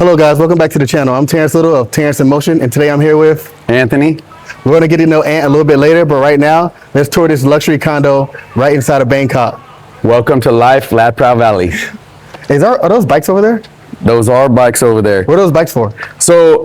Hello guys, welcome back to the channel. I'm Terrance Little of Terrance in Motion, and today I'm here with Anthony. We're going to get to know Ant a little bit later, but right now, let's tour this luxury condo right inside of Bangkok. Welcome to life, Ladprao Valley. Are those bikes over there? Those are bikes over there. What are those bikes for? So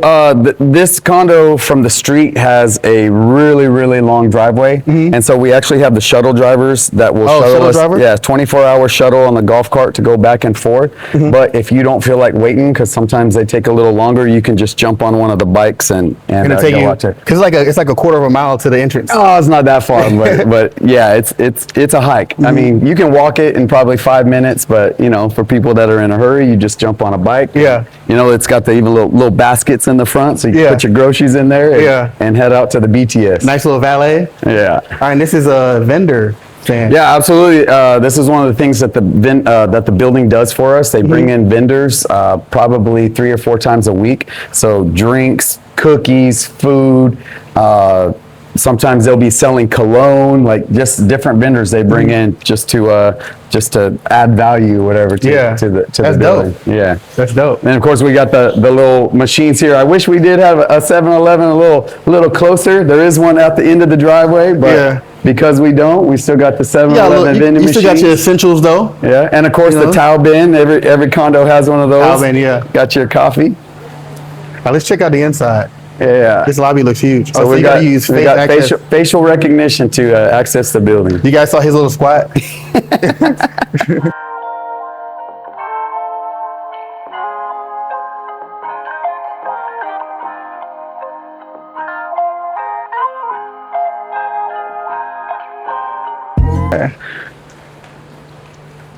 this condo from the street has a really long driveway, and so we actually have the shuttle drivers that will shuttle us. Driver? Yeah, 24-hour shuttle on the golf cart to go back and forth. But if you don't feel like waiting, because sometimes they take a little longer, you can just jump on one of the bikes and go out there. Because it's like a quarter of a mile to the entrance. Oh, it's not that far, but yeah, it's a hike. I mean, you can walk it in probably 5 minutes, but you know, for people that are in a hurry, you just jump on a bike. Yeah. You know, it's got the even little baskets in the front, so you can put your groceries in there and head out to the BTS. Nice little valet. Yeah. All right, and this is a vendor stand. Yeah, absolutely. This is one of the things that the building does for us. They bring in vendors probably 3 or 4 times a week. So drinks, cookies, food. Sometimes they'll be selling cologne, like just different vendors they bring in just to add value, whatever, to the building. Dope. Yeah, that's dope. And of course we got the little machines here. I wish we did have a 7-Eleven a little closer. There is one at the end of the driveway, but because we don't, we still got the 7-Eleven vending machines. You still got your essentials though. Yeah, and of course the towel bin. Every condo has one of those. Towel bin, yeah. Got your coffee. All right, let's check out the inside. Yeah. This lobby looks huge. So we got facial recognition to access the building. You guys saw his little squat?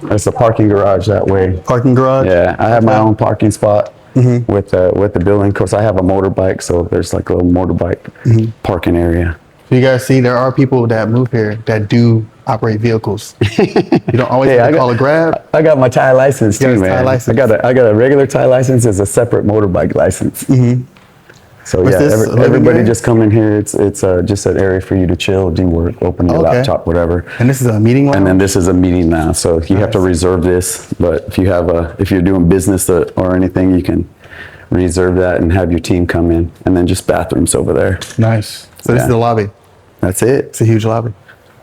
There's a parking garage that way. Parking garage? Yeah, I have my own parking spot. With the building. Of course, I have a motorbike, so there's like a little motorbike parking area. So you guys see, there are people that move here that do operate vehicles. You don't always have to call a Grab. I got my Thai license too, man. Thai license. I got a regular Thai license as a separate motorbike license. So What's this, everybody just come in here. It's just an area for you to chill, do work, open your laptop, whatever. And this is a meeting lounge? And then this is a meeting now, so you have to reserve this. But if you're doing business or anything, you can reserve that and have your team come in. And then just bathrooms over there. Nice. So this is the lobby. That's it. It's a huge lobby.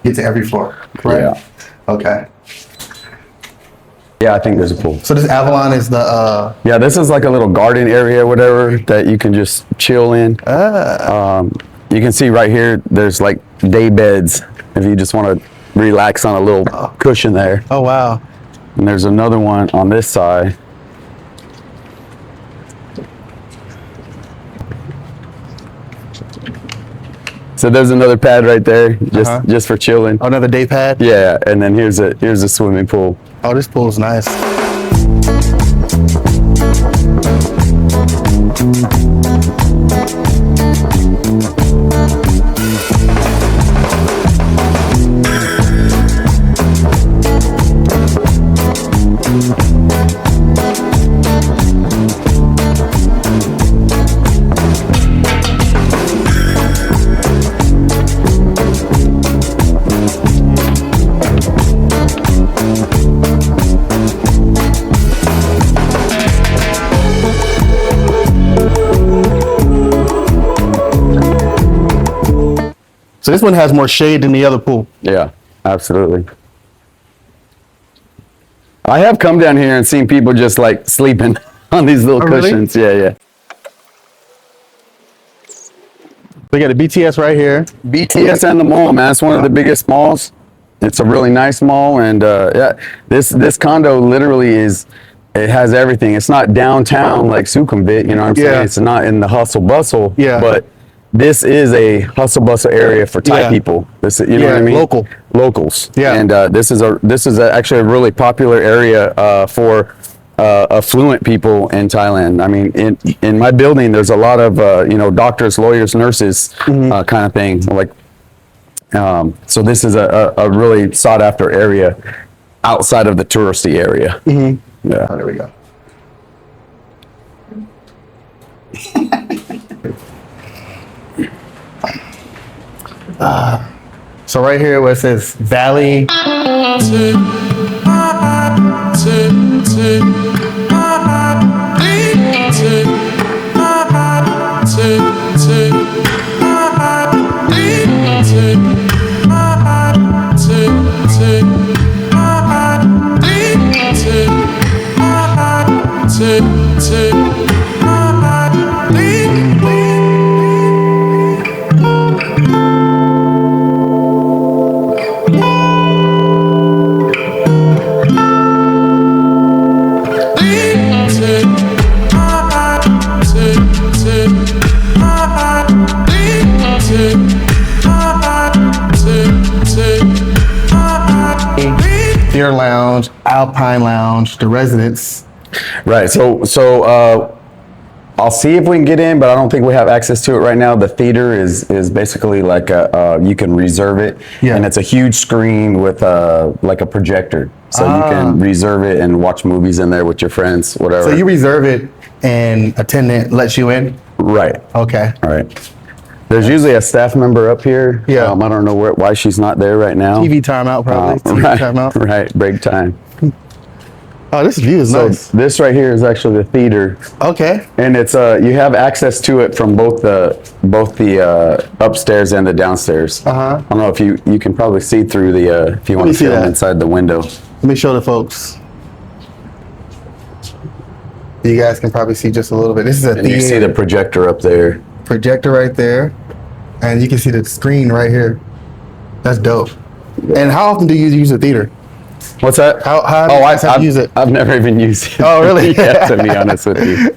Get to every floor, right? Yeah. Okay. Yeah, I think there's a pool. So this Avalon is the yeah, this is like a little garden area, whatever, that you can just chill in. You can see right here, there's like day beds if you just want to relax on a little cushion there. Oh wow. And there's another one on this side. So there's another pad right there, just for chilling. Oh, another day pad? Yeah, and then here's a swimming pool. Oh, this pool is nice. So this one has more shade than the other pool. Yeah, absolutely. I have come down here and seen people just like sleeping on these little cushions. Really? Yeah. We got a BTS right here. BTS and the mall, man. It's one of the biggest malls. It's a really nice mall, and yeah, this condo literally it has everything. It's not downtown like Sukhumvit, you know what I'm saying? It's not in the hustle bustle, but this is a hustle bustle area for Thai people. This, you know what I mean? Locals. Yeah. And this is actually a really popular area for affluent people in Thailand. I mean, in my building, there's a lot of doctors, lawyers, nurses, kind of thing. Like, so this is a really sought after area outside of the touristy area. Yeah. Oh, there we go. So right here where it says Valley. Deer Lounge, Alpine Lounge, the residence. Right. So I'll see if we can get in, but I don't think we have access to it right now. The theater is basically like you can reserve it, and it's a huge screen with like a projector, so you can reserve it and watch movies in there with your friends, whatever. So you reserve it, and attendant lets you in. Right. Okay. All right. There's usually a staff member up here. Yeah. I don't know why she's not there right now. TV timeout, probably. TV Right. timeout. Right. Break time. Oh, this view is nice. This right here is actually the theater. Okay. And it's you have access to it from both the upstairs and the downstairs. I don't know if you can probably see through the if you want to see film that. inside the window. Let me show the folks. You guys can probably see just a little bit. This is a And you see the projector up there. projector right there, and you can see the screen right here. That's dope. And how often do you use the theater? What's that? How do you guys have to use it? I've never even used it. Oh, really? Yeah, to be honest with you.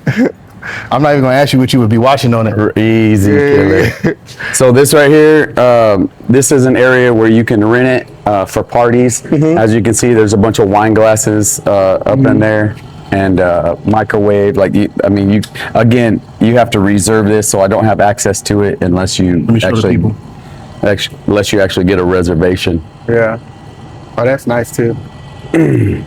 I'm not even going to ask you what you would be watching on it. Easy killer. So this right here, this is an area where you can rent it for parties. As you can see, there's a bunch of wine glasses up in there, and microwave. Like, you have to reserve this, so I don't have access to it unless you actually get a reservation. Yeah. Oh, that's nice too. And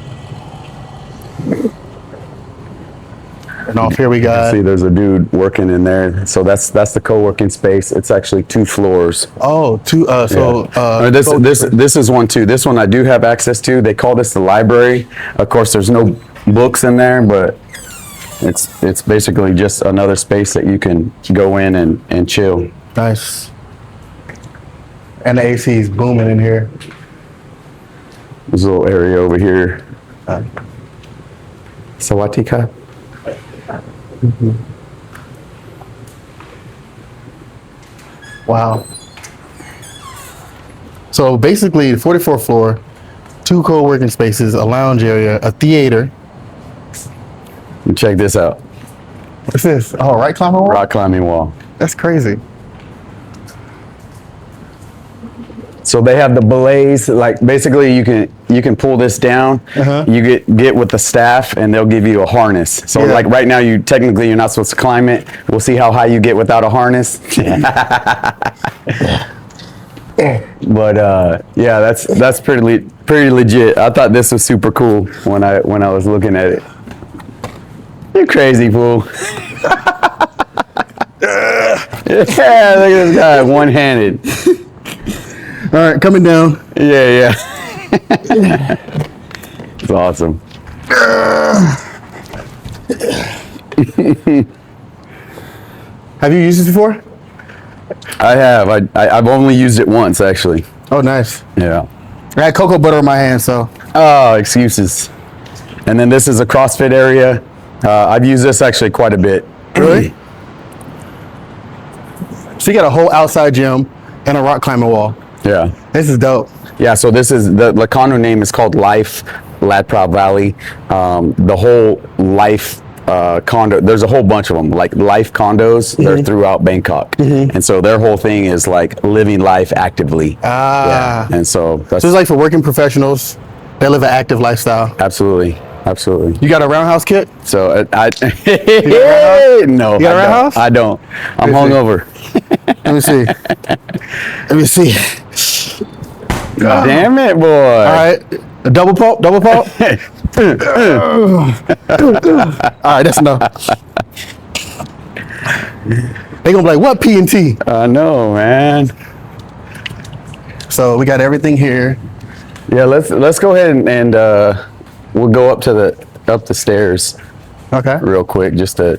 off here we got. See, there's a dude working in there. So that's the co-working space. It's actually 2 floors. This is one too. This one I do have access to. They call this the library. Of course, there's no books in there, but it's basically just another space that you can go in and chill. Nice. And the AC is booming in here. There's a little area over here. Sawatika. Wow. So basically, the 44th floor, 2 co-working spaces, a lounge area, a theater. And check this out. What's this? Oh, right climbing wall? Rock climbing wall. That's crazy. So they have the belays, like basically you can pull this down, you get with the staff and they'll give you a harness. So like right now you're not supposed to climb it. We'll see how high you get without a harness. But yeah, that's pretty legit. I thought this was super cool when I was looking at it. You crazy fool. Yeah, look at this guy, one-handed. All right, coming down. Yeah. It's awesome. Have you used this before? I have. I've only used it once, actually. Oh, nice. Yeah. I had cocoa butter in my hand, so. Oh, excuses. And then this is a CrossFit area. I've used this actually quite a bit. Really? So you got a whole outside gym and a rock climbing wall. Yeah. This is dope. Yeah, so this is, the condo name is called Life, Ladprao Valley. The whole Life condo, there's a whole bunch of them, like Life condos, they're throughout Bangkok. And so their whole thing is like living life actively. Yeah. And so that's So it's like for working professionals that live an active lifestyle. absolutely. You got a roundhouse kit? So no, You got a roundhouse? I don't. I'm hungover. Let me see. Damn it, boy. All right. A double pulp? All right, that's enough. They gonna be like, what P&T? I know, man. So we got everything here. Yeah, let's go ahead and we'll go up the stairs Okay. real quick just to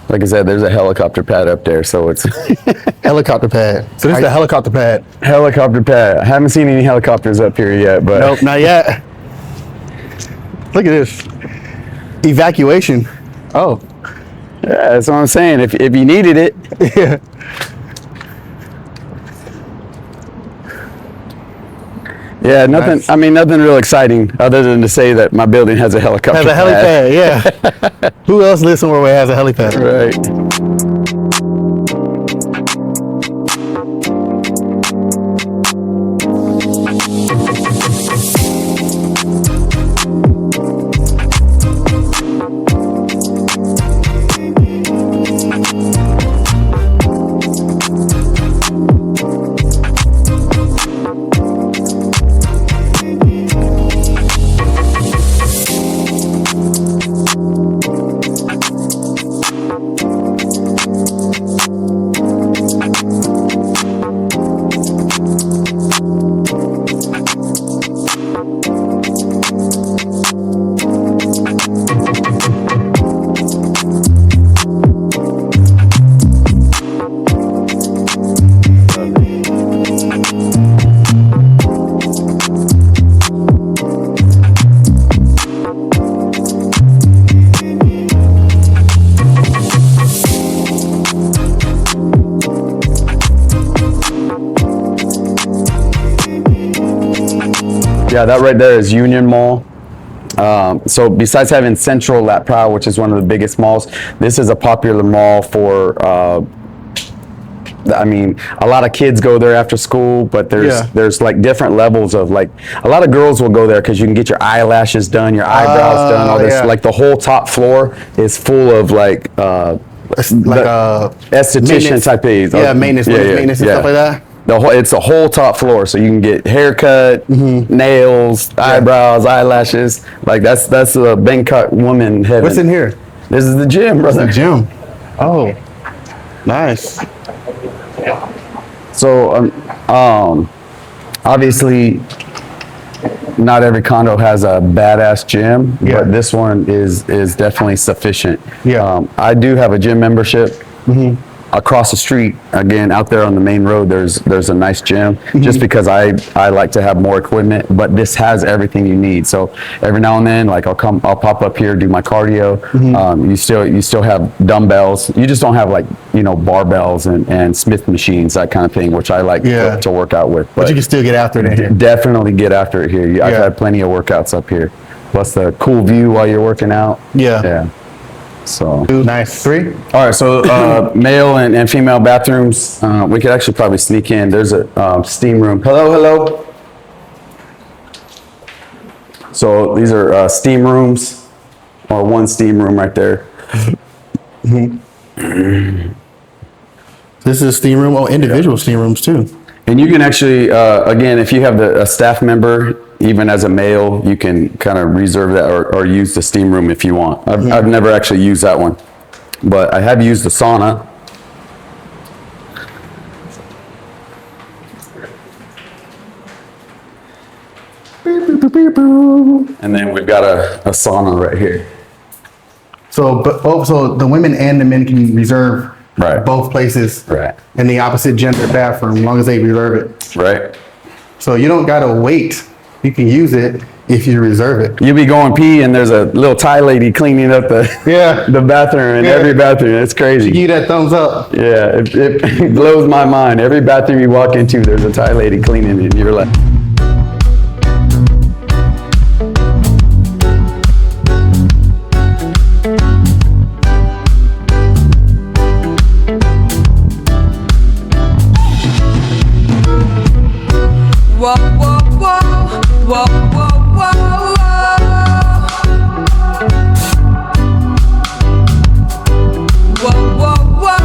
Like I said, there's a helicopter pad up there, so it's Helicopter pad. So this is the helicopter pad. helicopter pad. I haven't seen any helicopters up here yet, but Nope, not yet. Look at this. Evacuation. Oh. yeah, that's what I'm saying. If you needed it, Yeah. yeah, nothing. Nice. I mean, nothing real exciting other than to say that my building has a helicopter. Has a pad. helipad, yeah. Who else lives somewhere where it has a helipad? Right. Yeah, that right there is Union Mall. So besides having Central Ladprao, which is one of the biggest malls, this is a popular mall for, I mean, a lot of kids go there after school, but there's like different levels of like, a lot of girls will go there because you can get your eyelashes done, your eyebrows done, all this. Yeah. Like the whole top floor is full of like, esthetician type things. Yeah, maintenance and stuff like that. It's a whole top floor, so you can get haircut, nails, eyebrows, eyelashes. Like that's a Bangkok woman heaven. What's in here? This is the gym, brother. The gym. Oh, nice. So, obviously, not every condo has a badass gym, but this one is definitely sufficient. Yeah. I do have a gym membership. Across the street, again, out there on the main road, there's a nice gym. Just because I like to have more equipment, but this has everything you need. So every now and then, like I'll pop up here, do my cardio. You still have dumbbells. You just don't have like barbells and Smith machines, that kind of thing, which I like to work out with. But you can still get after it here. Definitely get after it here. I've had plenty of workouts up here. Plus the cool view while you're working out. Yeah. So nice. 3. All right, so male and female bathrooms. We could actually probably sneak in. There's a steam room. Hello. So these are steam rooms, or one steam room right there. This is a steam room. Oh, individual steam rooms too. And you can actually, again, if you have a staff member, even as a male, you can kind of reserve that or use the steam room if you want. I've never actually used that one, but I have used the sauna. And then we've got a sauna right here. So, so the women and the men can reserve both places in the opposite gender bathroom, as long as they reserve it. Right. So you don't gotta wait. You can use it if you reserve it. You'll be going pee and there's a little Thai lady cleaning up the bathroom in every bathroom. It's crazy. Give you that thumbs up. Yeah, it blows my mind. Every bathroom you walk into, there's a Thai lady cleaning it. And you're like, whoa, whoa, whoa, whoa, whoa, whoa, whoa, whoa, whoa,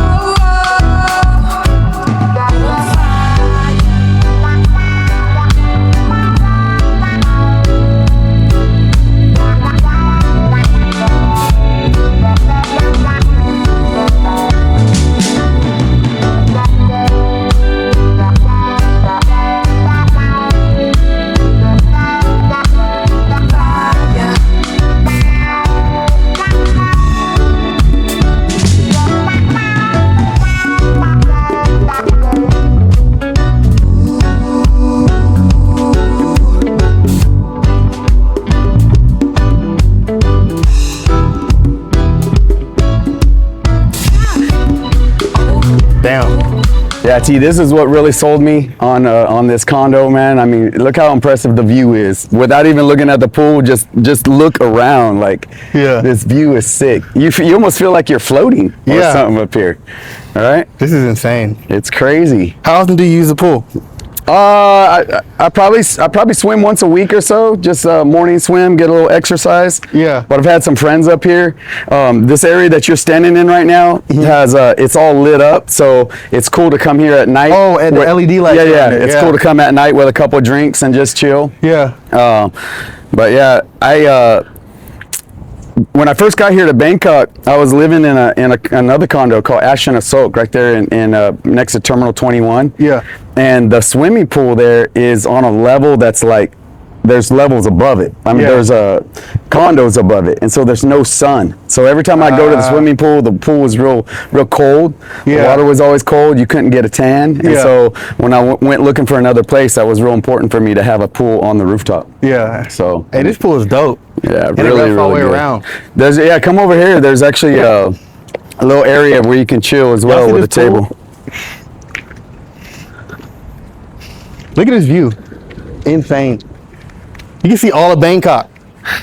Yeah, T, this is what really sold me on this condo, man. I mean, look how impressive the view is. Without even looking at the pool, just look around. Like, this view is sick. You almost feel like you're floating or something up here. All right? This is insane. It's crazy. How often do you use the pool? I probably swim once a week or so, just morning swim, get a little exercise. Yeah. But I've had some friends up here. This area that you're standing in right now has it's all lit up, so it's cool to come here at night. Oh, at the LED lights. Yeah. It's cool to come at night with a couple of drinks and just chill. Yeah. But yeah, when I first got here to Bangkok, I was living in another condo called Ashen Asok right there in next to Terminal 21. Yeah. And the swimming pool there is on a level that's like, there's levels above it. I mean, there's condos above it, and so there's no sun. So every time I go to the swimming pool, the pool was real cold. The water was always cold. You couldn't get a tan. And so when I went looking for another place, that was real important for me to have a pool on the rooftop. Yeah. So hey, this pool is dope. Yeah, and really, all the way good. around. There's come over here. There's actually a little area where you can chill as well with a table. Look at this view. Insane. You can see all of Bangkok.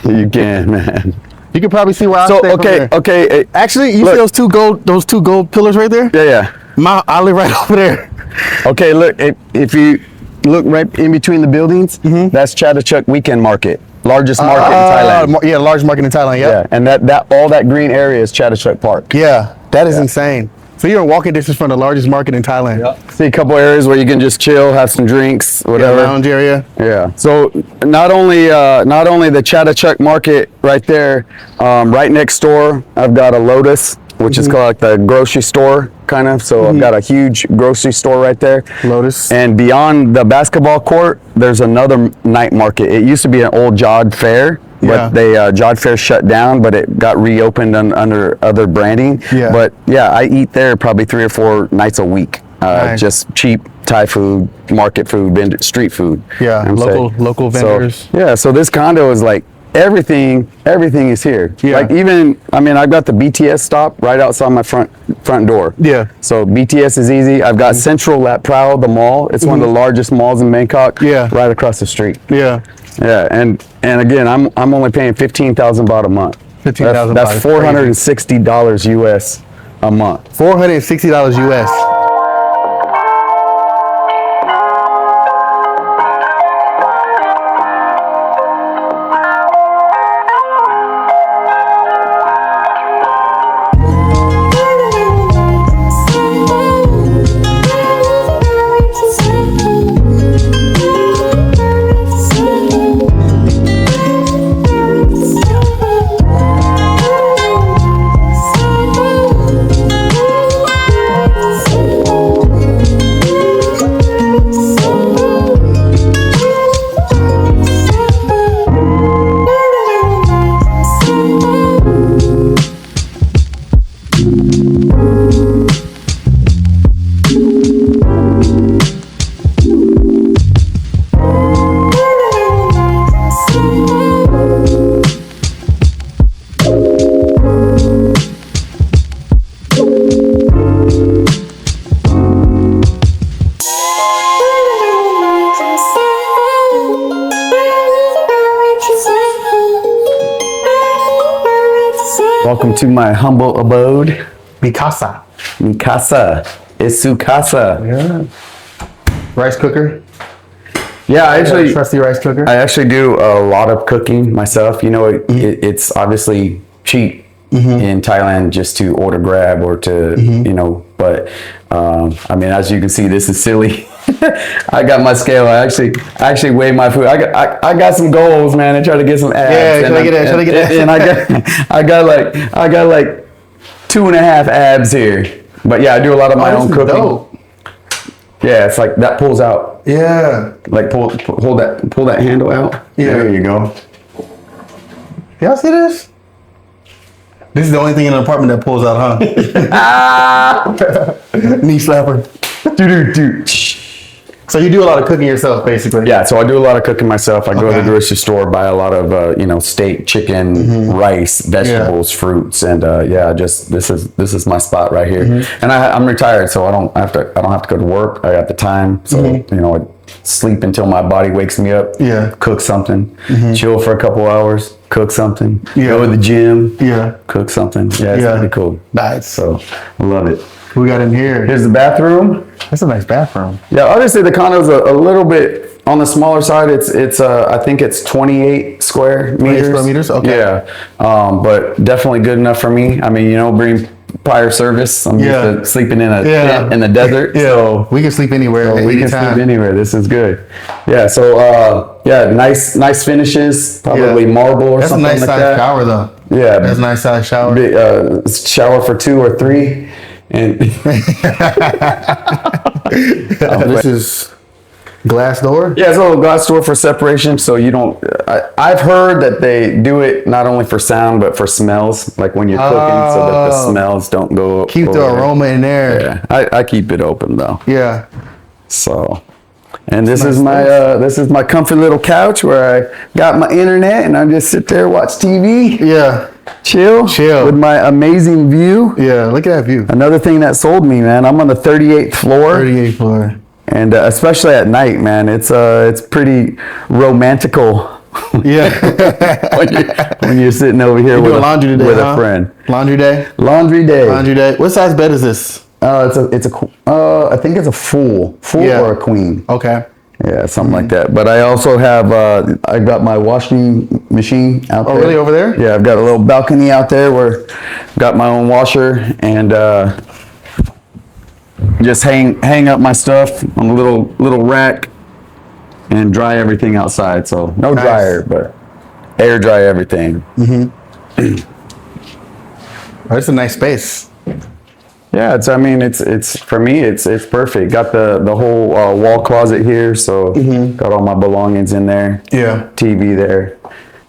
You can, man. You can probably see where I stay from there. Okay. Actually, you see those two gold pillars right there? Yeah. I live right over there. Okay, look, if you look right in between the buildings, that's Chatuchak Weekend Market. Largest market in Thailand. Yeah, large market in Thailand, Yeah, and that all that green area is Chatuchak Park. Yeah, that is insane. So you're in walking distance from the largest market in Thailand. Yep. See a couple areas where you can just chill, have some drinks, whatever. Yeah, lounge area. Yeah. So not only the Chatuchak Market right there, right next door, I've got a Lotus, which is called like the grocery store kind of. So I've got a huge grocery store right there. Lotus. And beyond the basketball court, there's another night market. It used to be an old Jod Fair. But they Jod Fair shut down, but it got reopened under other branding. Yeah. But yeah, I eat there probably 3 or 4 nights a week. Nice. Just cheap Thai food, market food, street food. Yeah, local vendors. So this condo is like everything is here. Yeah. Like even, I mean, I've got the BTS stop right outside my front door. Yeah. So BTS is easy. I've got Central Ladprao, the mall. It's one of the largest malls in Bangkok. Yeah. Right across the street. Yeah. Yeah, and again, I'm only paying 15,000 baht a month. 15,000. That's $460 US a month. $460 US. Welcome to my humble abode. Mikasa. It's Sukasa. Yeah. Rice cooker. Yeah, I actually trusty rice cooker. I actually do a lot of cooking myself. You know, it's obviously cheap in Thailand just to order Grab or to you know. But I mean, as you can see, this is silly. I got my scale. I actually weigh my food. I got some goals, man. I try to get some abs. Yeah, try to get that. And I got like 2.5 abs here. But yeah, I do a lot of my own cooking. Dope. Yeah, it's like that pulls out. Yeah. Like pull that handle out. Yeah. There you go. Y'all see this? This is the only thing in an apartment that pulls out, huh? Knee slapper. Dude. So you do a lot of cooking yourself, basically. Yeah, so I do a lot of cooking myself. I go to the grocery store, buy a lot of steak, chicken, rice, vegetables, fruits, and just this is my spot right here. And I'm retired, so I don't have to go to work. I got the time, so I sleep until my body wakes me up. Yeah. Cook something, chill for a couple hours, cook something. Yeah. Go to the gym. Yeah. Cook something. Yeah, it's pretty cool. Nice. So I love it. We got in here. Here's the bathroom. That's a nice bathroom. Yeah, obviously the condo's a little bit on the smaller side. It's I think it's 28 square meters. 28 square meters? Okay. Yeah, but definitely good enough for me. I mean, bring prior service. I'm used to sleeping in a tent in the desert. Yeah, So we can sleep anywhere. we can sleep anywhere. This is good. Yeah. So nice finishes. Probably marble or That's something a nice like size that. shower, though. Yeah, That's a nice size shower. Big, shower for 2 or 3. And This is glass door. yeah, it's a little glass door for separation, so you don't. I've heard that they do it not only for sound but for smells, like when you're cooking, so that the smells don't go. Keep the aroma in there. Yeah, I keep it open though. Yeah. So, and this is my comfy little couch where I got my internet and I just sit there, watch TV, Yeah. chill with my amazing view. Yeah. Look at that view. Another thing that sold me, man. I'm on the 38th floor. 38th floor. And especially at night, man, it's pretty romantical. Yeah. when you're sitting over here with laundry today, a friend. Laundry day. Laundry day. Laundry day. What size bed is this? I think it's a full or a queen. Okay. Yeah, something like that. But I also have I got my washing machine out there. Oh, really? Over there? Yeah, I've got a little balcony out there where I've got my own washer and just hang up my stuff on a little rack and dry everything outside. So no dryer, but air dry everything. That's a nice space. Yeah, it's for me it's perfect. Got the whole wall closet here, so got all my belongings in there. Yeah. TV there,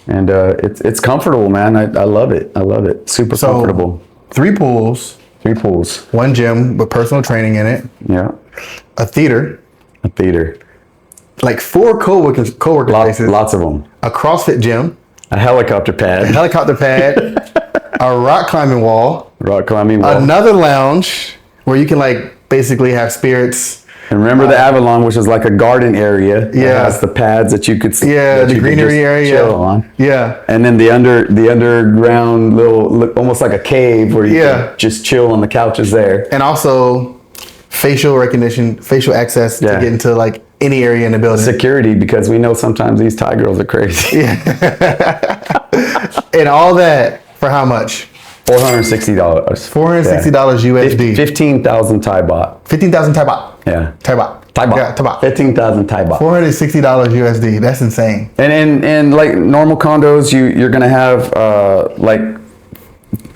and it's comfortable, man. I love it. I love it. Super comfortable. 3 pools. 3 pools. 1 gym with personal training in it. Yeah. A theater. A theater. Like 4 co-working places. Lots of them. A CrossFit gym. A helicopter pad. A helicopter pad. A rock climbing wall. Rock climbing wall. Another lounge where you can basically have spirits. And remember the Avalon, which is like a garden area. Yeah. It has the pads that you could see. Yeah, the greenery area. Chill on. Yeah. And then the underground little, almost like a cave where you can just chill on the couches there. And also facial recognition, facial access to get into any area in the building. Security, because we know sometimes these Thai girls are crazy. And all that for how much? $460. $460 USD. 15,000 Thai baht. 15,000 Thai baht. Yeah. Thai baht. Thai baht. Yeah, Thai baht. 15,000 Thai baht. $460 USD. That's insane. And in like normal condos, you're gonna have like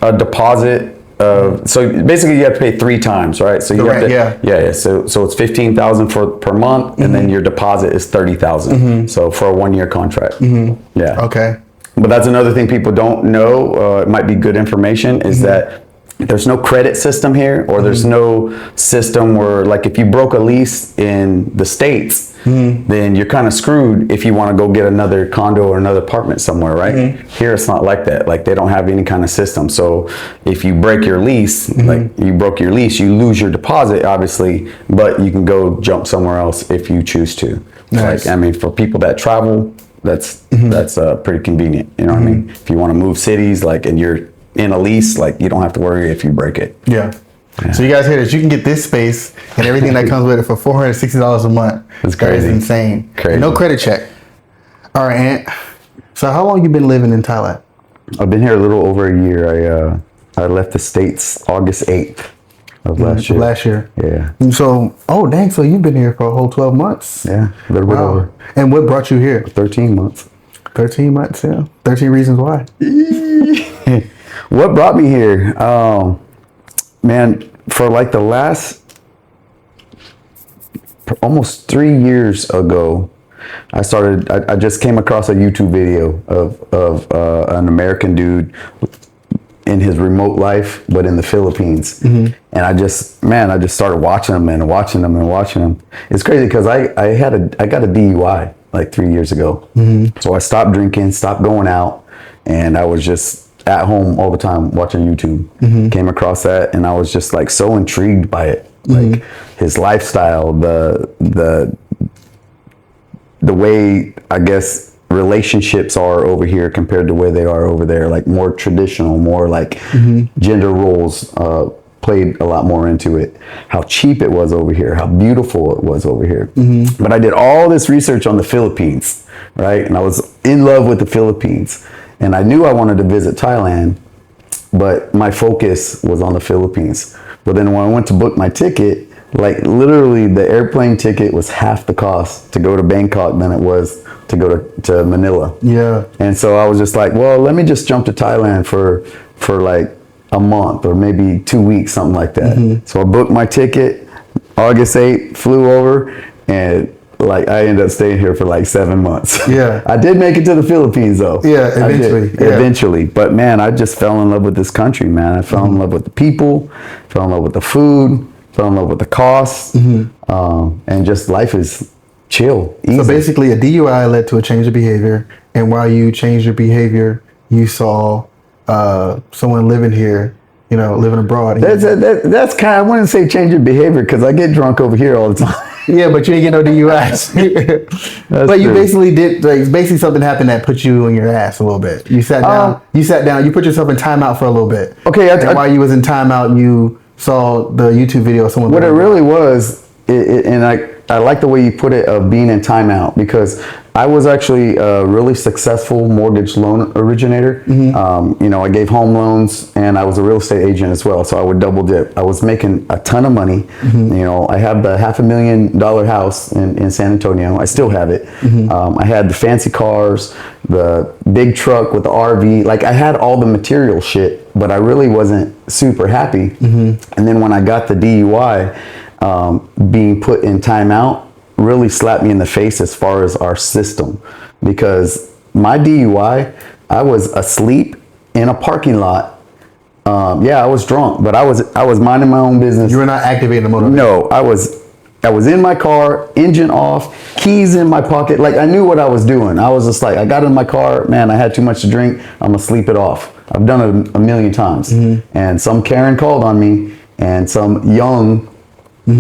a deposit. So basically, you have to pay 3 times, right? So you have rent, to, yeah. So it's 15,000 per month, and then your deposit is 30,000. So for a 1-year contract. Yeah. Okay. But that's another thing people don't know. It might be good information is that there's no credit system here, or there's no system where, like, if you broke a lease in the States, then you're kind of screwed if you want to go get another condo or another apartment somewhere, right? Here, it's not like that. Like, they don't have any kind of system. So if you break your lease, like you broke your lease, you lose your deposit, obviously, but you can go jump somewhere else if you choose to. Nice. Like, I mean, for people that travel, that's pretty convenient. You know what I mean? If you want to move cities, like, and you're in a lease, like, you don't have to worry if you break it. Yeah. So you guys hear this? You can get this space and everything that comes with it for $460 a month. That's crazy. That is insane. Crazy. No credit check. All right, Ant. So how long you been living in Thailand? I've been here a little over a year. I left the States August 8th of last year. Last year. Yeah. And so, oh dang, so you've been here for a whole 12 months. Yeah, a little bit over. And what brought you here? 13 months. 13 months, yeah. 13 reasons why. What brought me here? Man, for like the last almost 3 years ago, I just came across a YouTube video of an American dude in his remote life, but in the Philippines. And I just started watching him and watching him and watching him. It's crazy because I got a DUI like 3 years ago. So I stopped drinking, stopped going out, and I was just at home all the time watching YouTube. Came across that, and I was just like so intrigued by it, like his lifestyle, the way, I guess, relationships are over here compared to where they are over there, like more traditional, more like gender roles played a lot more into it. How cheap it was over here, how beautiful it was over here. But I did all this research on the Philippines, right? And I was in love with the Philippines, and I knew I wanted to visit Thailand, but my focus was on the Philippines. But then when I went to book my ticket, like literally the airplane ticket was half the cost to go to Bangkok than it was to go to Manila. Yeah. And so I was just like, well, let me just jump to Thailand for like a month or maybe 2 weeks, something like that. So I booked my ticket, August 8th, flew over, and like I ended up staying here for like 7 months. Yeah. I did make it to the Philippines though. Yeah, eventually. Eventually. But man, I just fell in love with this country, man. I fell in love with the people, fell in love with the food, fell in love with the costs, and just life is chill, easy. So basically a DUI led to a change of behavior, and while you changed your behavior, you saw someone living here, you know, living abroad. That's kind of, I wouldn't say change your behavior because I get drunk over here all the time. Yeah, but you ain't get no DUIs. But you basically did, like, basically something happened that put you on your ass a little bit. You sat down, you put yourself in timeout for a little bit. Okay. And while you was in timeout, you saw the YouTube video of someone. What it really was, and I like the way you put it, of being in timeout, because I was actually a really successful mortgage loan originator. You know, I gave home loans, and I was a real estate agent as well, so I would double dip. I was making a ton of money. You know, I have the $500,000 house in San Antonio. I still have it. I had the fancy cars, the big truck with the RV. Like, I had all the material shit, but I really wasn't super happy. And then when I got the DUI, being put in timeout really slapped me in the face as far as our system, because my DUI, I was asleep in a parking lot. Yeah, I was drunk, but I was minding my own business. You were not activating the motor? No, I was in my car, engine off, keys in my pocket. Like, I knew what I was doing. I was just like, I got in my car, man, I had too much to drink, I'm gonna sleep it off. I've done it a million times. And some Karen called on me, and some young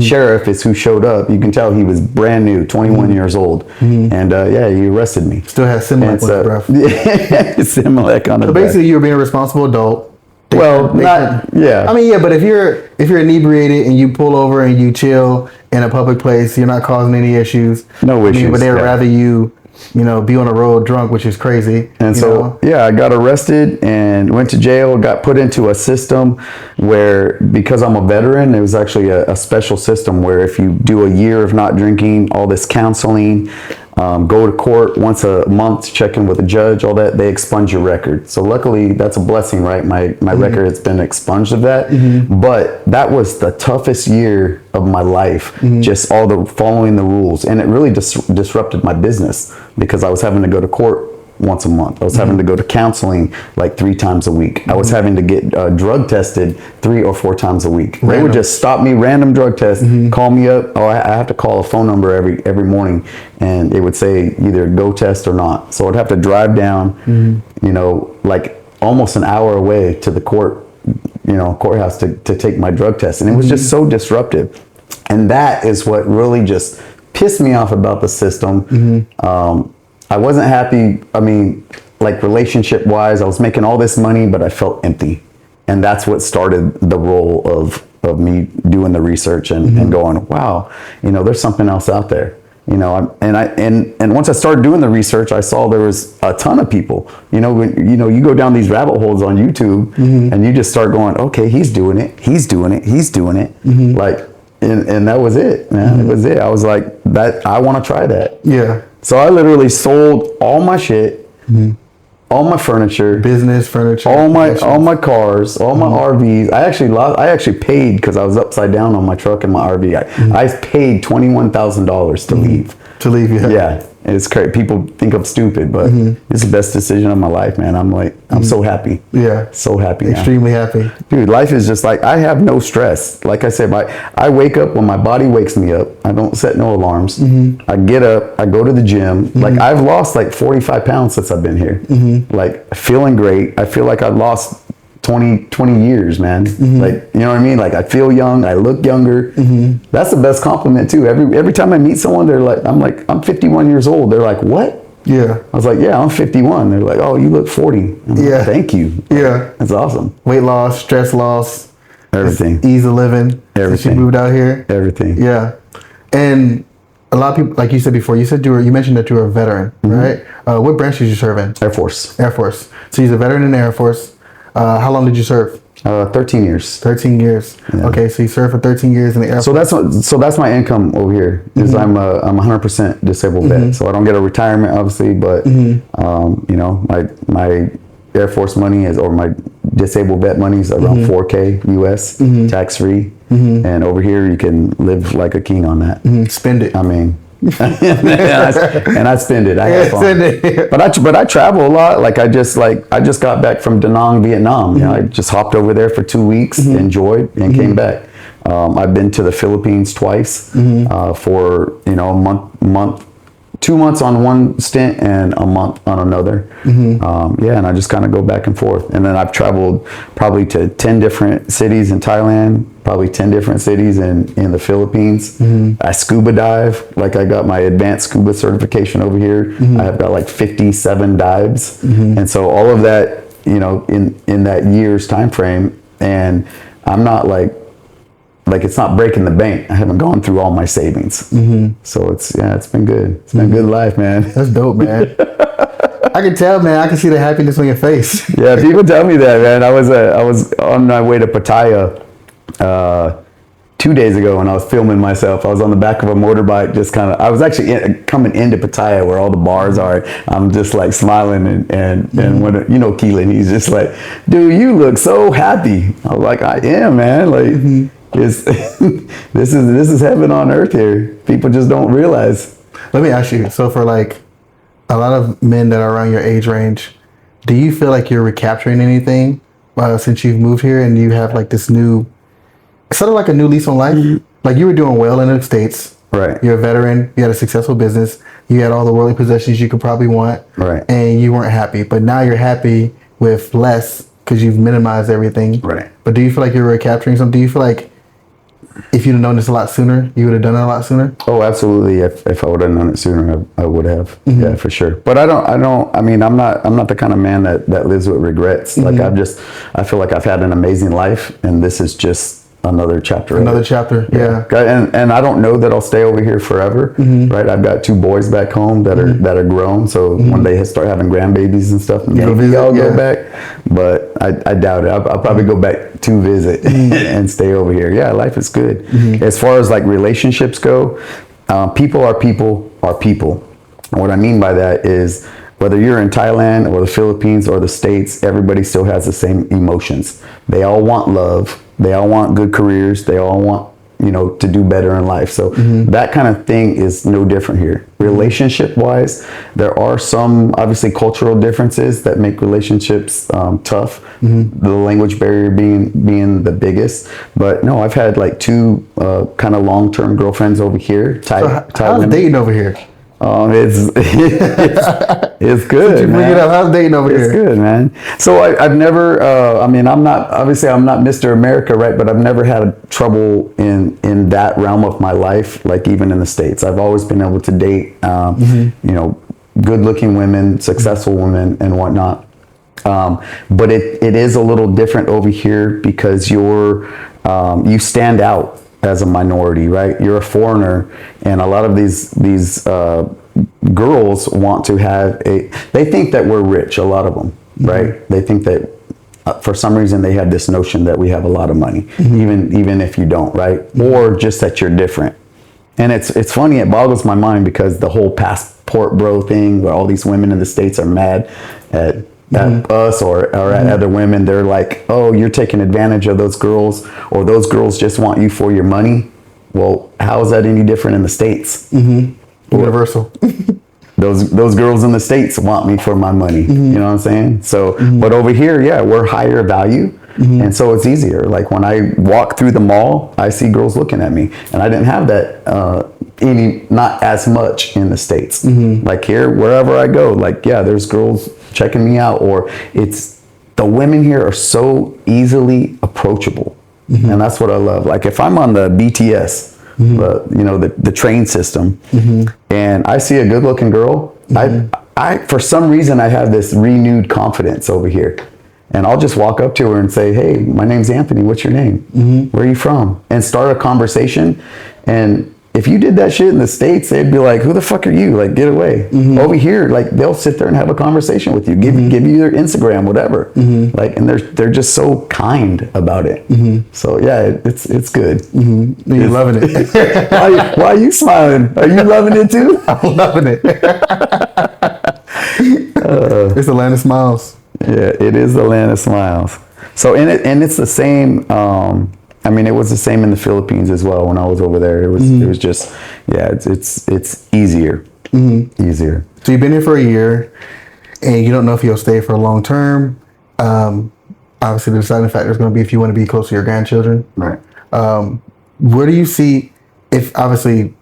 sheriff is who showed up. You can tell he was brand new, 21 years old. And yeah, he arrested me. Still has Similac on his breath. Yeah, Similac on his breath. So basically you were being a responsible adult. Well, yeah. I mean, yeah, but if you're inebriated and you pull over and you chill in a public place, you're not causing any issues. No issues. But they'd rather you know, be on the road drunk, which is crazy. And so, yeah, I got arrested and went to jail, got put into a system where, because I'm a veteran, it was actually a special system where if you do a year of not drinking, all this counseling, go to court once a month, check in with a judge, all that, they expunge your record. So luckily, that's a blessing, right? My record has been expunged of that. But that was the toughest year of my life, just all the following the rules. And it really disrupted my business, because I was having to go to court once a month. I was having to go to counseling like 3 times a week. I was having to get drug tested 3 or 4 times a week. They would just stop me, random drug test, call me up. Oh, I have to call a phone number every morning, and it would say either go test or not. So I'd have to drive down, you know, like almost an hour away to the courthouse to take my drug test. And it was just so disruptive. And that is what really just pissed me off about the system. I wasn't happy. I mean, like, relationship wise, I was making all this money, but I felt empty. And that's what started the role of me doing the research and going, wow, you know, there's something else out there. You know, and once I started doing the research, I saw there was a ton of people. You know, you go down these rabbit holes on YouTube, and you just start going, okay, he's doing it, he's doing it, he's doing it. Like, and that was it, man. It was it. I was like, that, I want to try that. Yeah. So I literally sold all my shit, all my furniture, business furniture, all my cars, all my RVs. I actually paid, because I was upside down on my truck and my RV. I paid $21,000 to leave. To leave, yeah. Yeah. It's crazy. People think I'm stupid, but it's the best decision of my life, man. I'm like, I'm so happy. Yeah. So happy now. Extremely happy. Dude, life is just like, I have no stress. Like I said, I wake up when my body wakes me up. I don't set no alarms. I get up, I go to the gym. Like I've lost like 45 pounds since I've been here. Like feeling great. I feel like I've lost 20 years, man. Like, you know what I mean? Like I feel young, I look younger. That's the best compliment too. Every time I meet someone, they're like, I'm 51 years old. They're like, what? Yeah. I was like, yeah, I'm 51. They're like, oh, you look 40. I'm like, thank you. Yeah. That's awesome. Weight loss, stress loss. Everything. Ease of living. Everything. Since you moved out here. Everything. Yeah. And a lot of people, like you said before, you mentioned that you were a veteran, right? What branch did you serve in? Air Force. Air Force. So he's a veteran in the Air Force. How long did you serve? 13 years. 13 years. Yeah. Okay, so you served for 13 years in the Air Force. So that's my income over here. Is I'm 100% disabled vet. So I don't get a retirement, obviously, but you know, my Air Force money is, or my disabled vet money is around 4K US, tax free, and over here you can live like a king on that. Spend it. I mean. and I spend it. I have fun. But I travel a lot. Like I just got back from Da Nang, Vietnam. You know, I just hopped over there for 2 weeks, enjoyed, and came back. I've been to the Philippines twice for, you know, a month, 2 months on one stint and a month on another. And I just kind of go back and forth. And then I've traveled probably to 10 different cities in Thailand, probably 10 different cities in the Philippines. I scuba dive. Like I got my advanced scuba certification over here. I've got like 57 dives. And so all of that, you know, in that year's time frame. And I'm not like it's not breaking the bank. I haven't gone through all my savings. So it's been good. It's been a good life, man. That's dope, man. I can tell, man. I can see the happiness on your face. Yeah, people tell me that, man. I was on my way to Pattaya 2 days ago when I was filming myself. I was on the back of a motorbike, just I was actually coming into Pattaya where all the bars are. I'm just like smiling and when, you know, Keelan, he's just like, dude, you look so happy. I was like, I am, man. Like, this is heaven on earth here. People just don't realize. Let me ask you. So for like a lot of men that are around your age range, do you feel like you're recapturing anything since you've moved here and you have like this new, sort of like a new lease on life? Like you were doing well in the States. Right. You're a veteran. You had a successful business. You had all the worldly possessions you could probably want. Right. And you weren't happy. But now you're happy with less because you've minimized everything. Right. But do you feel like you're recapturing something? Do you feel like if you'd have known this a lot sooner, you would have done it a lot sooner? Oh, absolutely. If I would have known it sooner, I would have. Yeah, for sure. But I mean, I'm not the kind of man that lives with regrets. Like I feel like I've had an amazing life and this is just another chapter. Another chapter. Yeah. And I don't know that I'll stay over here forever. Right. I've got 2 boys back home that are grown. So when they start having grandbabies and stuff, maybe I'll go back. But I doubt it. I'll probably go back to visit and stay over here. Yeah, life is good. As far as like relationships go, people are people are people. And what I mean by that is whether you're in Thailand or the Philippines or the States, everybody still has the same emotions. They all want love. They all want good careers. They all want, you know, to do better in life. So that kind of thing is no different here. Relationship wise, there are some obviously cultural differences that make relationships tough. The language barrier being the biggest. But no, I've had like 2 kind of long-term girlfriends over here. How's dating over here? It's good. Bring it up. How's dating over here? It's good, man. So I've never. I mean, I'm not Mr. America, right? But I've never had trouble in that realm of my life, like even in the States. I've always been able to date, you know, good-looking women, successful women, and whatnot. But it is a little different over here because you stand out as a minority, right? You're a foreigner, and a lot of these girls want to have they think that we're rich, a lot of them, right? They think that for some reason they have this notion that we have a lot of money, even if you don't, right? Or just that you're different. And it's funny, it boggles my mind because the whole passport bro thing where all these women in the States are mad at us or at other women. They're like, oh, you're taking advantage of those girls, or those girls just want you for your money. Well, how is that any different in the States? Universal. those girls in the States want me for my money. You know what I'm saying? So, but over here, yeah, we're higher value. And so it's easier. Like when I walk through the mall, I see girls looking at me, and I didn't have that not as much in the States. Like here, wherever I go, like, yeah, there's girls checking me out, or the women here are so easily approachable. And that's what I love. Like if I'm on the BTS, the train system, and I see a good looking girl, I for some reason I have this renewed confidence over here. And I'll just walk up to her and say, hey, my name's Anthony. What's your name? Where are you from? And start a conversation. And if you did that shit in the States, they'd be like, who the fuck are you? Like, get away. Over here, like, they'll sit there and have a conversation with you, give you their Instagram, whatever. Like, and they're just so kind about it. So yeah, it's good. You're loving it. Why are you smiling? Are you loving it too? I'm loving it. It's the land of smiles. Yeah, it is the land of smiles. So it's the same. I mean, it was the same in the Philippines as well. When I was over there, it was just, yeah, it's easier, easier. So you've been here for a year, and you don't know if you'll stay for a long term. Obviously, the deciding factor is going to be if you want to be close to your grandchildren. Right. Where do you see if obviously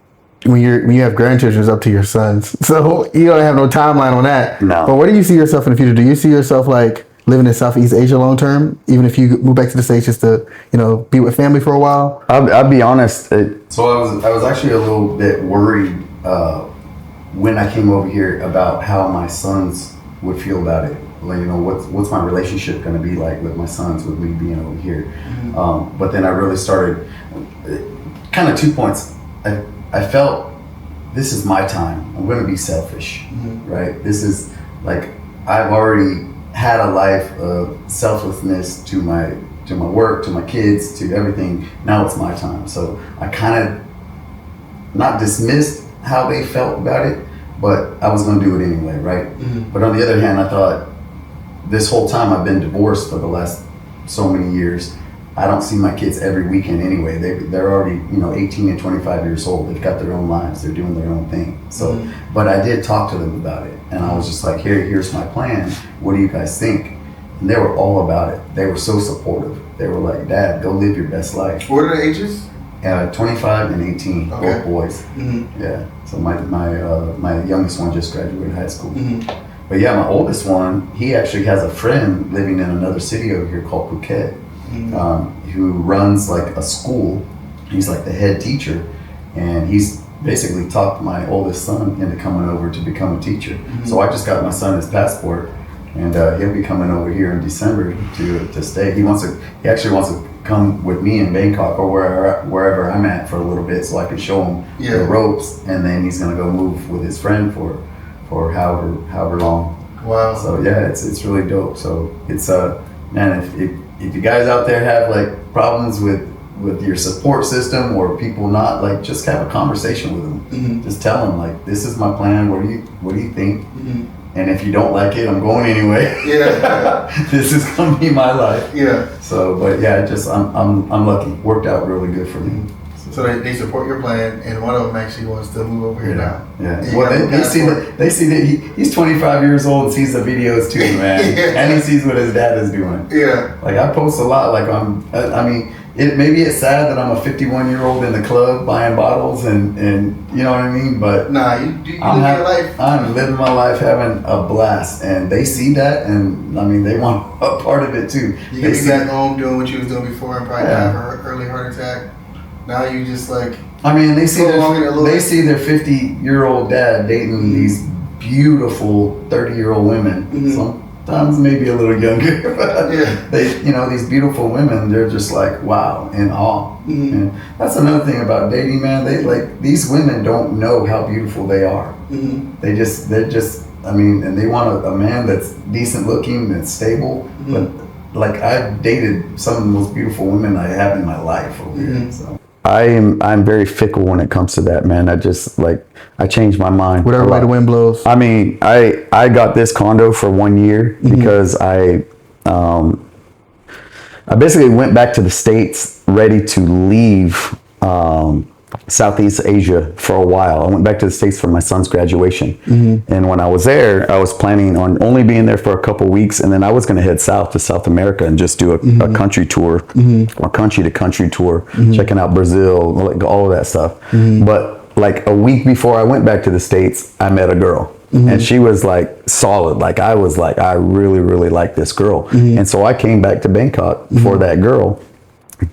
when you have grandchildren, it's up to your sons. So you don't have no timeline on that. No. But where do you see yourself in the future? Do you see yourself like living in Southeast Asia long term, even if you move back to the States just to, be with family for a while? I'll be honest. So I was actually a little bit worried when I came over here about how my sons would feel about it. Like, what's my relationship going to be like with my sons with me being over here? But then I really started kind of 2 points. I felt this is my time. I'm going to be selfish, right? This is like I've already had a life of selflessness to my work, to my kids, to everything. Now it's my time. So I kind of not dismissed how they felt about it, but I was going to do it anyway, right? But on the other hand, I thought this whole time I've been divorced for the last so many years. I don't see my kids every weekend anyway. They're already 18 and 25 years old. They've got their own lives. They're doing their own thing. So, but I did talk to them about it, and I was just like, here's my plan. What do you guys think? And they were all about it. They were so supportive. They were like, Dad, go live your best life. What are the ages? 25 and 18, okay. Both boys. Yeah. So my youngest one just graduated high school. But yeah, my oldest one, he actually has a friend living in another city over here called Phuket. Who runs like a school. He's like the head teacher, and he's basically talked my oldest son into coming over to become a teacher. So I just got my son his passport, and he'll be coming over here in December to stay. He actually wants to come with me in Bangkok or wherever I'm at for a little bit, so I can show him the ropes, and then he's gonna go move with his friend for however long. Wow. So yeah, it's really dope. So it's man, if you guys out there have like problems with your support system or people not, like, just have a conversation with them. Just tell them like, this is my plan. What do you think? And if you don't like it, I'm going anyway. Yeah. This is gonna be my life. Yeah. So, but yeah, I'm lucky. Worked out really good for me. So they support your plan, and one of them actually wants to move over here now. Yeah. Well, they see that he's 25 years old and sees the videos too, man. And he sees what his dad is doing. Yeah. Like I post a lot. Like maybe it's sad that I'm a 51-year-old in the club buying bottles and you know what I mean. But nah, you live your life. I'm living my life, having a blast, and they see that, and I mean they want a part of it too. You can be back home doing what you was doing before and probably have an early heart attack. Now you just like. I mean, they see their 50-year-old dad dating these beautiful 30-year-old women. Sometimes maybe a little younger, but these beautiful women. They're just like wow, in awe. And that's another thing about dating, man. These women don't know how beautiful they are. They're just. I mean, and they want a man that's decent looking, that's stable, but. Like I've dated some of the most beautiful women I have in my life over here. So I'm very fickle when it comes to that, man. I changed my mind. Whatever way the wind blows. I mean, I got this condo for 1 year because I basically went back to the States ready to leave Southeast Asia for a while. I went back to the States for my son's graduation. And when I was there, I was planning on only being there for a couple weeks, and then I was going to head south to South America and just do a country tour, a country to country tour, checking out Brazil, like all of that stuff. But like a week before I went back to the States, I met a girl. And she was like solid. Like I was like, I really, really like this girl. And so I came back to Bangkok for that girl,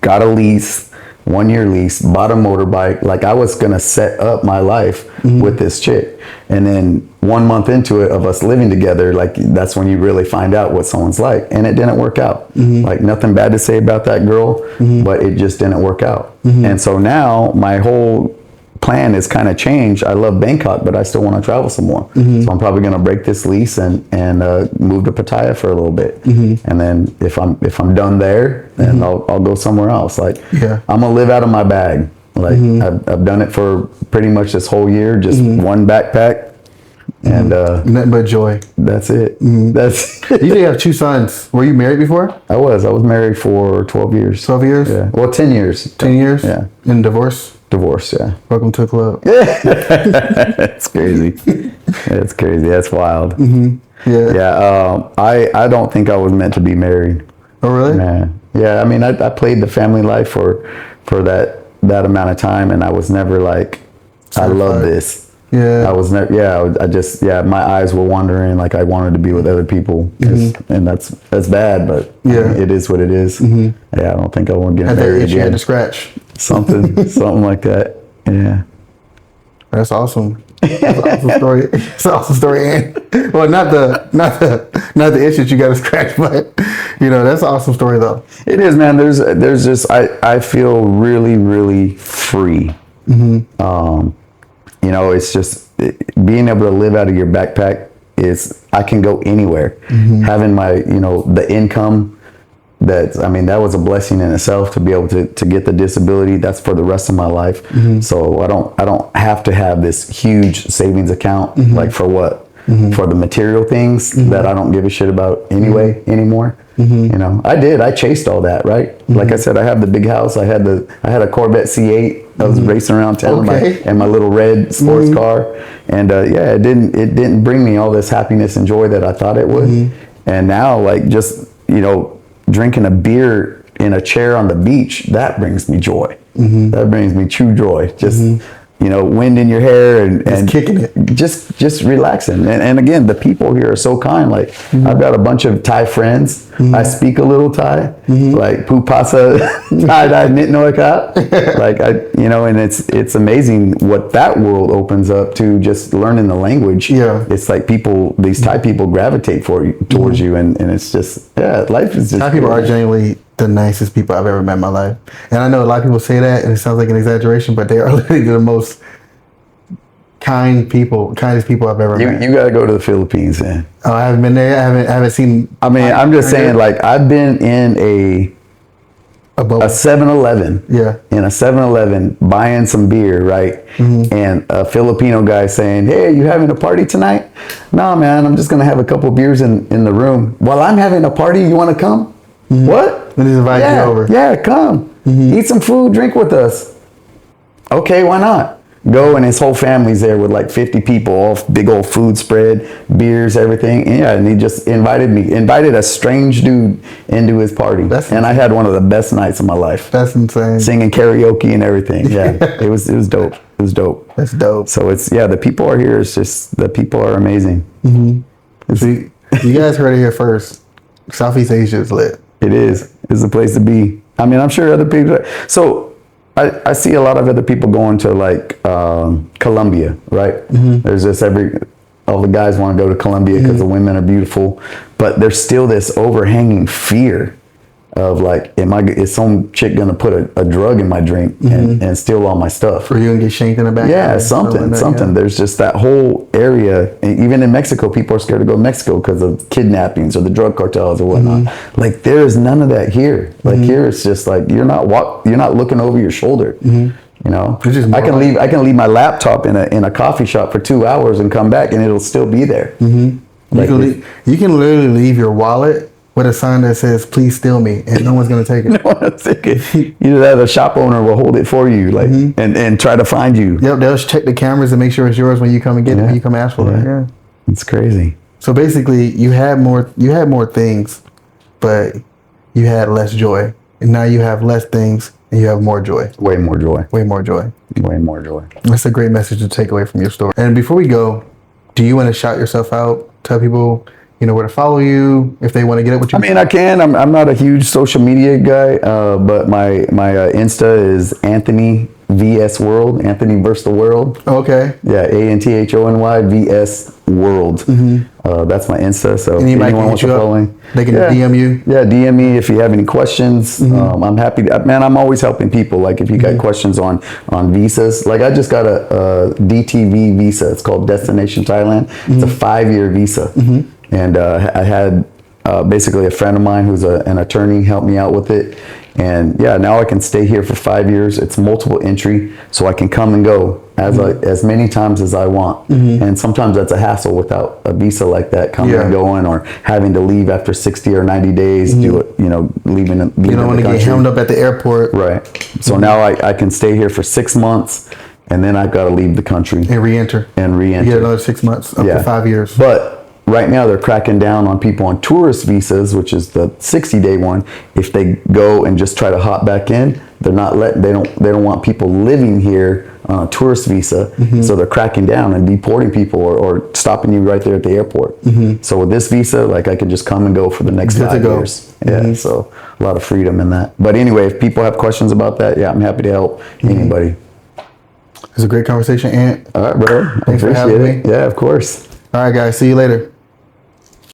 got a lease, 1 year lease, bought a motorbike. Like I was going to set up my life with this chick. And then 1 month into it of us living together, like that's when you really find out what someone's like. And it didn't work out. Like nothing bad to say about that girl, but it just didn't work out. And so now my whole plan is kind of changed. I love Bangkok, but I still want to travel some more. So I'm probably going to break this lease and move to Pattaya for a little bit. And then if I'm done there, then I'll go somewhere else. Like I'm gonna live out of my bag. Like I've done it for pretty much this whole year, just one backpack, and nothing but joy. That's it. That's You say you have 2 sons. Were you married before? I was married for 12 years. 12 years? Yeah. Well, 10 years. 10 years? Yeah. And divorce? Divorce, yeah. Welcome to the club. It's crazy. It's crazy. That's wild. Yeah. I don't think I was meant to be married. Oh, really? Man. Yeah. I mean, I played the family life for that amount of time, and I was never like, I love this. Yeah. I was never. Yeah. I just. Yeah. My eyes were wandering. Like I wanted to be with other people, and that's bad. But I mean, it is what it is. Yeah. I don't think I want to get married You had again. to scratch. Something like that. Yeah. That's awesome. That's an awesome story. It's an awesome story. And well, not the issues you got to scratch, but that's an awesome story though. It is, man. There's just I feel really, really free. It's just being able to live out of your backpack is I can go anywhere. Having my the income. That was a blessing in itself to be able to get the disability. That's for the rest of my life. So I don't have to have this huge savings account like for what? For the material things that I don't give a shit about anyway anymore. I chased all that, right? Like I said, I have the big house. I had a Corvette C8. I was racing around town in my little red sports car, and it didn't bring me all this happiness and joy that I thought it would. And now, like just drinking a beer in a chair on the beach, that brings me joy. That brings me true joy. Just wind in your hair and just kicking it, just relaxing. And again, the people here are so kind. Like I've got a bunch of Thai friends. I speak a little Thai, like pupasa Thai nitnoika. Like and it's amazing what that world opens up to just learning the language. Yeah, it's like these Thai people gravitate towards you, and it's just life is just. Thai people are genuinely the nicest people I've ever met in my life, and I know a lot of people say that, and it sounds like an exaggeration, but they are literally the most kindest people I've ever met. You got to go to the Philippines, man. Oh, I haven't been there. I haven't seen. I'm just saying, like I've been in a 7-Eleven. Yeah. In a 7-Eleven buying some beer, right? And a Filipino guy saying, "Hey, you having a party tonight?" "No, man, I'm just gonna have a couple beers in the room." "Well, I'm having a party. You want to come?" "What?" And he's inviting you over. Yeah, come. Eat some food, drink with us. Okay, why not? Go, and his whole family's there with like 50 people, all big old food spread, beers, everything. And he just invited a strange dude into his party. And I had one of the best nights of my life. That's insane. Singing karaoke and everything. Yeah, it was dope. It was dope. That's dope. So the people are here. It's just, the people are amazing. So you guys heard it here first. Southeast Asia is lit. It is. It's the place to be. I'm sure other people. So I see a lot of other people going to like Colombia, right? There's just all the guys want to go to Colombia because the women are beautiful, but there's still this overhanging fear of like, is some chick gonna put a drug in my drink and steal all my stuff? Or you gonna get shanked in the back? Yeah, something. Yeah. There's just that whole area. And even in Mexico, people are scared to go to Mexico because of kidnappings or the drug cartels or whatnot. Like there is none of that here. Like here, it's just like you're not looking over your shoulder. I can leave my laptop in a coffee shop for 2 hours and come back and it'll still be there. You can literally leave your wallet with a sign that says "Please steal me," and no one's gonna take it. Either that, or the shop owner will hold it for you, like, and try to find you. Yep, they'll check the cameras and make sure it's yours when you come and get it. When you come ask for it. Yeah, it's crazy. So basically, you had more things, but you had less joy, and now you have less things and you have more joy. Way more joy. Way more joy. Way more joy. That's a great message to take away from your story. And before we go, do you want to shout yourself out? Tell people, where to follow you if they want to get up with you. I mean, I can. I'm not a huge social media guy, but my Insta is Anthony VS World. Anthony versus the World. Okay. Yeah, ANTHONY VS World. That's my Insta. So anybody anyone wants to follow me, they can DM you. Yeah, DM me if you have any questions. I'm happy to, man, I'm always helping people. Like if you got questions on visas, like I just got a DTV visa. It's called Destination Thailand. It's a 5-year visa. And I had basically a friend of mine who's an attorney help me out with it. And yeah, now I can stay here for 5 years. It's multiple entry, so I can come and go as many times as I want. And sometimes that's a hassle without a visa like that, coming and going, or having to leave after 60 or 90 days. Do it, leaving. You don't want to get hemmed up at the airport, right? So now I can stay here for 6 months, and then I've got to leave the country and re-enter. You get another 6 months up to 5 years. But right now they're cracking down on people on tourist visas, which is the 60-day one. If they go and just try to hop back in, they're not they don't want people living here on a tourist visa. So they're cracking down and deporting people or stopping you right there at the airport. So with this visa, like I can just come and go for the next 5 years. Yeah, so a lot of freedom in that. But anyway, if people have questions about that, I'm happy to help anybody. It's a great conversation, Ant. All right, bro. Thanks for having me. Yeah, of course. All right, guys. See you later.